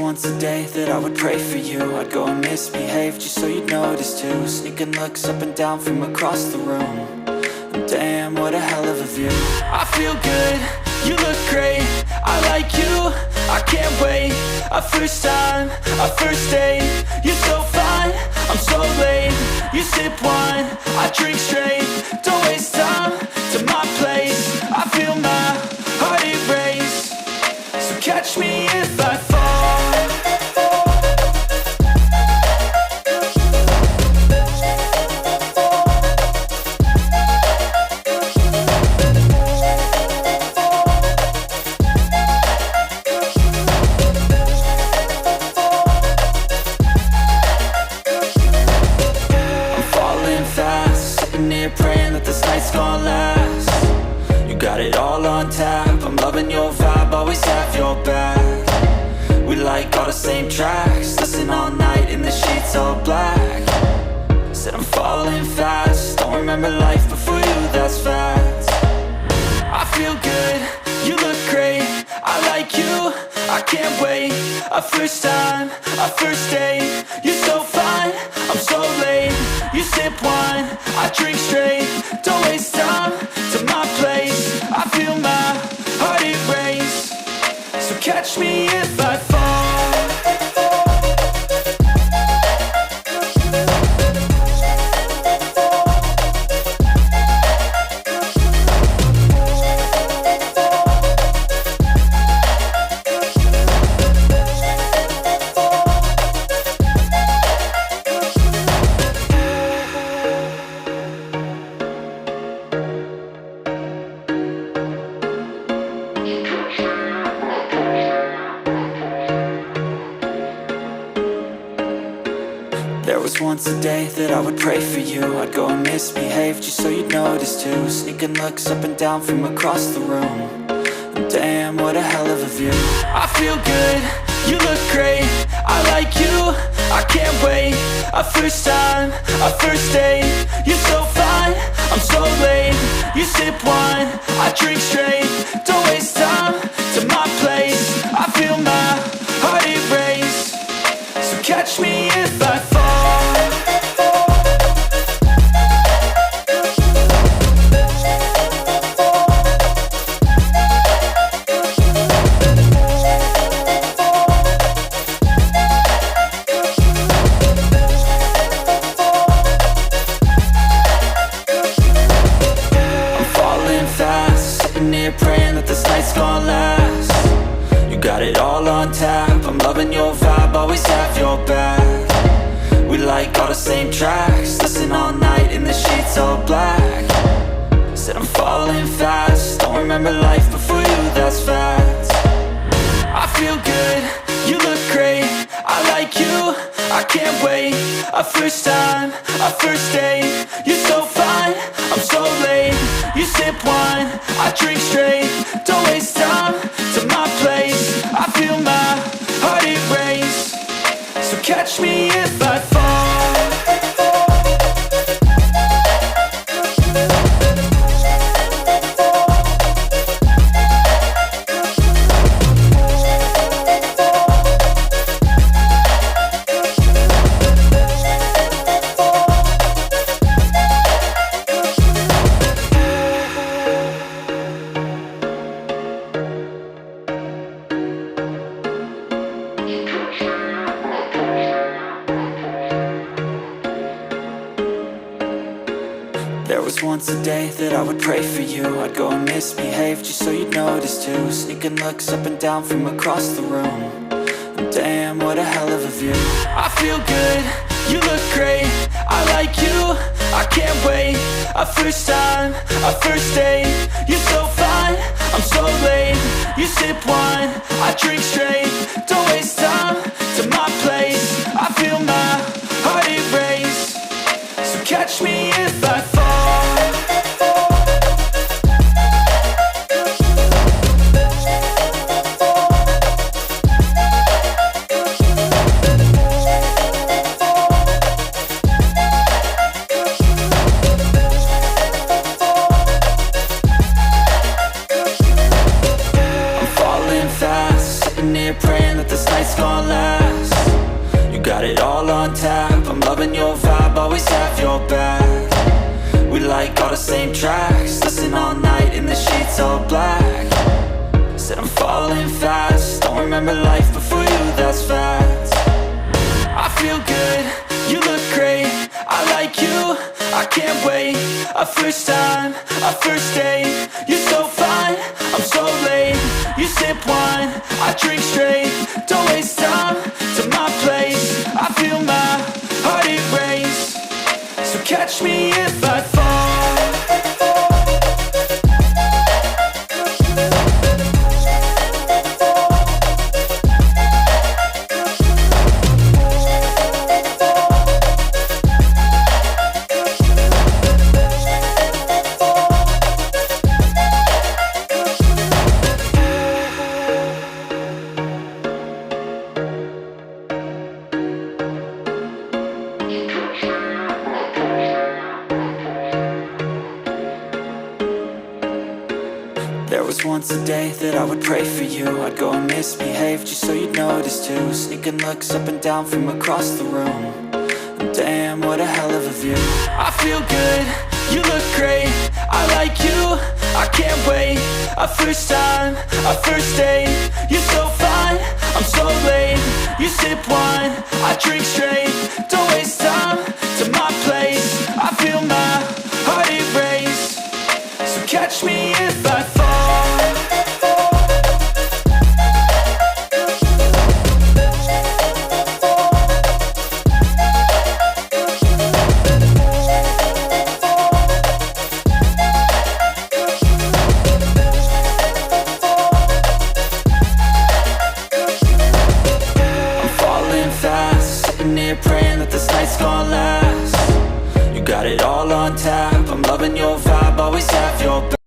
once a day that I would pray for you. I'd go and misbehave just so you'd notice too. Sneaking looks up and down from across the room. And damn, what a hell of a view. I feel good, you look great, I like you, I can't wait. A first time, a first date, you're so fine, I'm so late. You sip wine, I drink straight, don't waste time to my place. I feel my heart erase, so catch me if I fall. Praying that this night's gonna last. You got it all on tap, I'm loving your vibe, always have your back. We like all the same tracks, listen all night in the sheets all black. Said I'm falling fast, don't remember life before you, that's fact. I feel good, you look great, I like you, I can't wait. A first time, a first date, you're so fine, I'm so late. You sip wine, I drink straight, don't waste time to my place. I feel my heart erase, so catch me if I fall. There was once a day that I would pray for you. I'd go and misbehave just so you'd notice too. Sneaking looks up and down from across the room. And damn, what a hell of a view. I feel good, you look great, I like you, I can't wait. A first time, a first date, you're so fine, I'm so late. You sip wine, I drink straight, don't waste time to my place. I feel my heart erase, so catch me if I fall. Praying that this night's gonna last. You got it all on tap, I'm loving your vibe, always have your back. We like all the same tracks, listen all night in the sheets all black. Said I'm falling fast, don't remember life before you, that's fact. I feel good, you look great, I like you, I can't wait. A first time, a first date, you're so fine, I'm so late. You sip wine, I drink straight, don't waste time to my place. I feel my heart erase, so catch me if I fall. There was once a day that I would pray for you. I'd go and misbehave just so you'd notice too. Sneaking looks up and down from across the room. And damn, what a hell of a view. I feel good, you look great, I like you, I can't wait. A first time, a first date, you're so fine, I'm so late. You sip wine, I drink straight, don't waste time to my place. I feel my heart erase, so catch me if I fall. Praying that this night's gonna last. all black. Said I'm falling fast, don't remember life before you, that's fact. I feel good, you look great, I like you, I can't wait. A first time, a first date, you're so fine, I'm so late. You sip wine, I drink straight, don't waste time to my place. I feel my heart erase, so catch me if I fall. There was once a day that I would pray for you. I'd go and misbehave just so you'd notice too. Sneaking looks up and down from across the room. And damn, what a hell of a view. I feel good, you look great, I like you, I can't wait. A first time, a first date, you're so fine, I'm so late. You sip wine, I drink straight, don't waste time to my place. I feel my heart erase, so catch me if I fall. Sitting here praying that this night's gonna last. You got it all on tap, I'm loving your vibe, always have your back.